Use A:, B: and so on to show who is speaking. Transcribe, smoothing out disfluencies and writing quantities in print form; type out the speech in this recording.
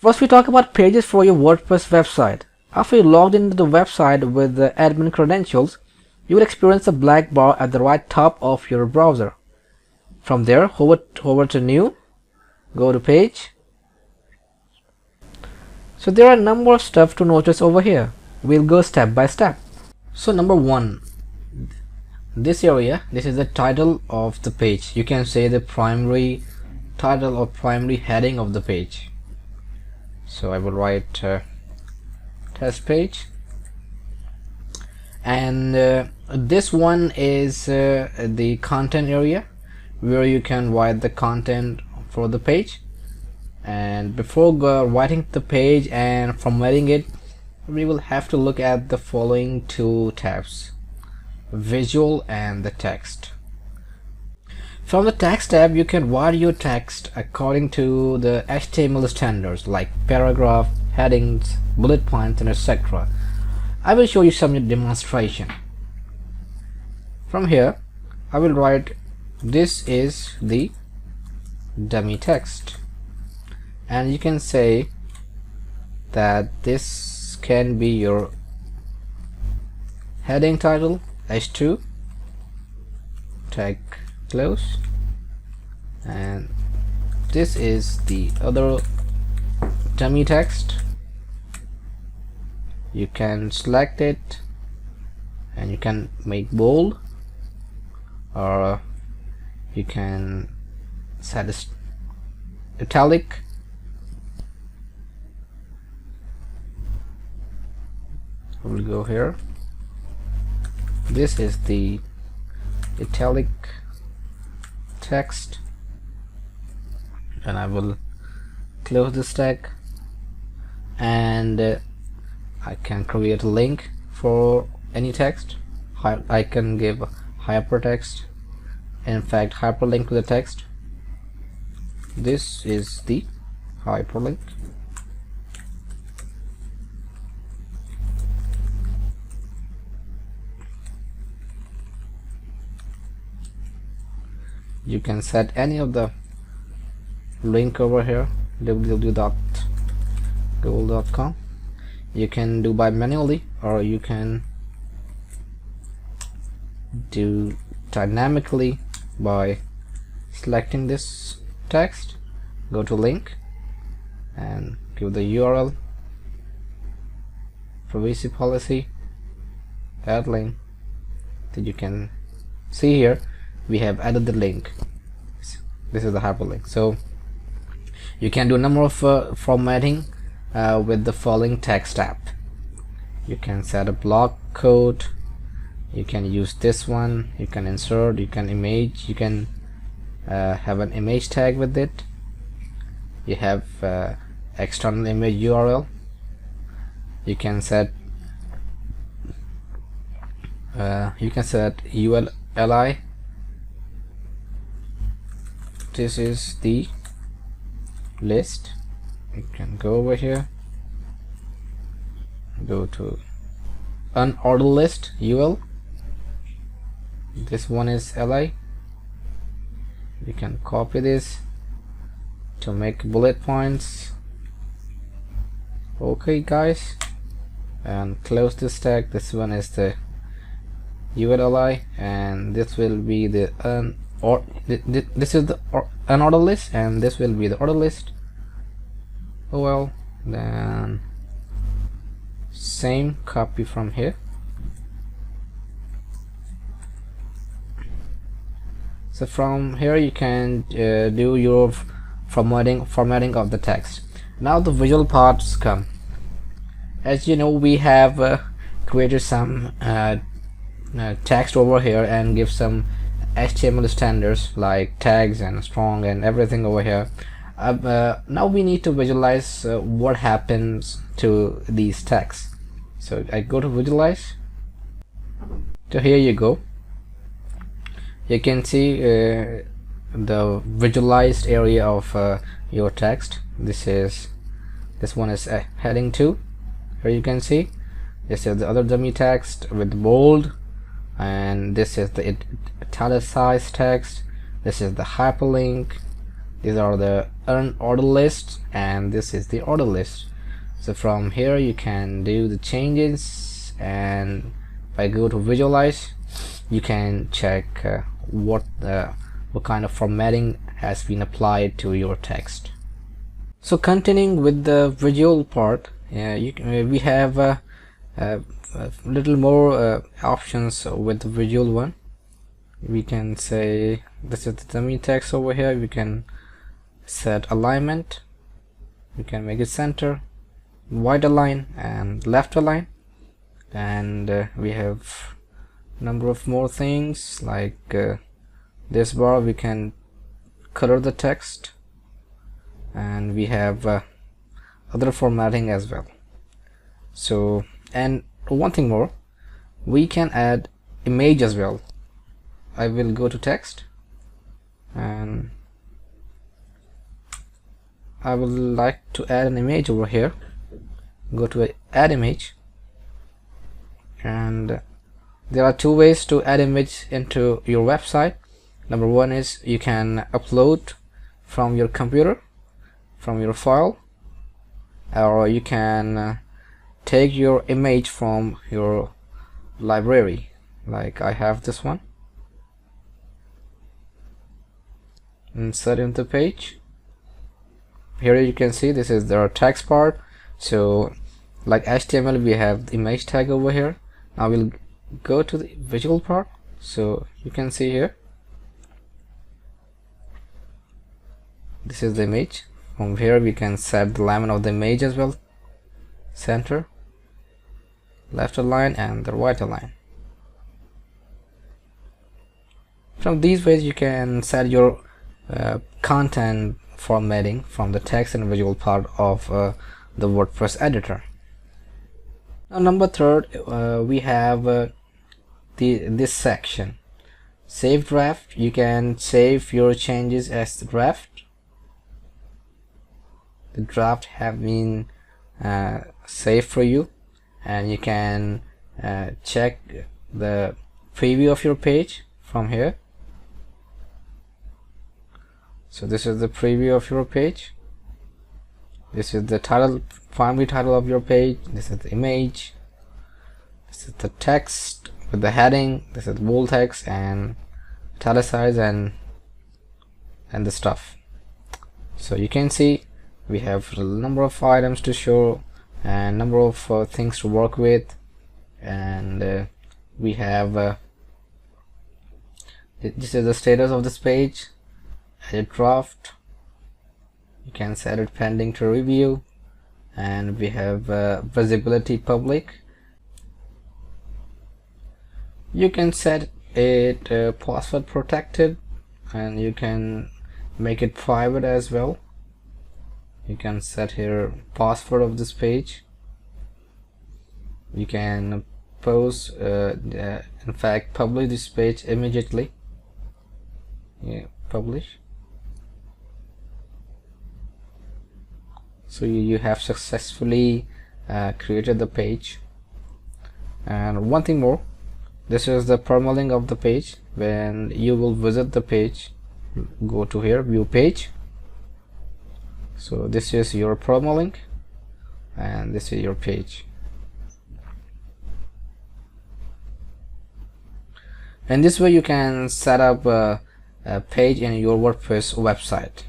A: First, we talk about pages for your WordPress website. After you logged into the website with the admin credentials, you will experience a black bar at the right top of your browser. From there, hover to New, go to Page. So there are a number of stuff to notice over here. We'll go step by step. So number 1, this area, this is the title of the page. You can say the primary title or primary heading of the page. So I will write test page, and this one is the content area where you can write the content for the page. And before writing the page and formatting it, we will have to look at the following two tabs: visual and the text. From the text tab, you can write your text according to the HTML standards like paragraph, headings, bullet points, and etc. I will show you some demonstration. From here, I will write, this is the dummy text, and you can say that this can be your heading title, H2, tag close, and this is the other dummy text. You can select it and you can make bold, or you can set it italic. We'll go here. This is the italic text, and I will close this tag, and I can create a link for any text. I can give hypertext, in fact hyperlink to the text. This is the hyperlink. You can set any of the link over here, www.google.com. You can do by manually, or you can do dynamically by selecting this text. Go to link and give the URL, privacy policy, add link. That you can see here we have added the link. This is the hyperlink. So you can do a number of formatting with the following text tab. You can set a block code, you can use this one, you can insert, you can image, you can have an image tag with it. You have external image URL. You can set ULI. This is the list. You can go over here, go to unordered list, UL. This one is LI. You can copy this to make bullet points. Okay guys, and close this tag. This one is the ULI, and this will be the this is the unordered list, and this will be the ordered list. Oh well, then same copy from here. So from here you can do your formatting of the text. Now the visual parts come. As you know, we have created some text over here and give some HTML standards like tags and strong and everything over here. Now we need to visualize what happens to these texts. So I go to visualize. So here you go. You can see the visualized area of your text. This one is heading 2. Here you can see this is the other dummy text with bold, and this is the italicized text. This is the hyperlink. These are the earn order lists, and this is the order list. So from here you can do the changes, and if I go to visualize, you can check what kind of formatting has been applied to your text. So continuing with the visual part, we have a little more options with the visual one. We can say this is the dummy text over here. We can set alignment, we can make it center, right align and left align, and we have number of more things like this bar. We can color the text, and we have other formatting as well. So, and one thing more, we can add image as well. I will go to text, and I would like to add an image over here. Go to add image, and there are two ways to add image into your website. Number one is you can upload from your computer, from your file, or you can take your image from your library. Like I have this one, insert into the page. Here you can see this is the text part. So like HTML, we have the image tag over here. Now we'll go to the visual part. So you can see here, this is the image. From here we can set the alignment of the image as well, center, left align and the right align. From these ways you can set your content formatting from the text and visual part of the WordPress editor. Now number third, we have this section, save draft. You can save your changes as the draft. The draft have been saved for you, and you can check the preview of your page from here. So this is the preview of your page. This is the title, primary title of your page. This is the image. This is the text with the heading. This is bold text and italicize and the stuff. So you can see we have a number of items to show and number of things to work with, and we have this is the status of this page. Edit draft, you can set it pending to review, and we have visibility public. You can set it password protected, and you can make it private as well. You can set here password of this page. You can post in fact publish this page immediately. Publish. So you have successfully created the page. And one thing more, this is the permalink of the page. When you will visit the page, go to here, view page. So this is your permalink, and this is your page. And this way you can set up a page in your WordPress website.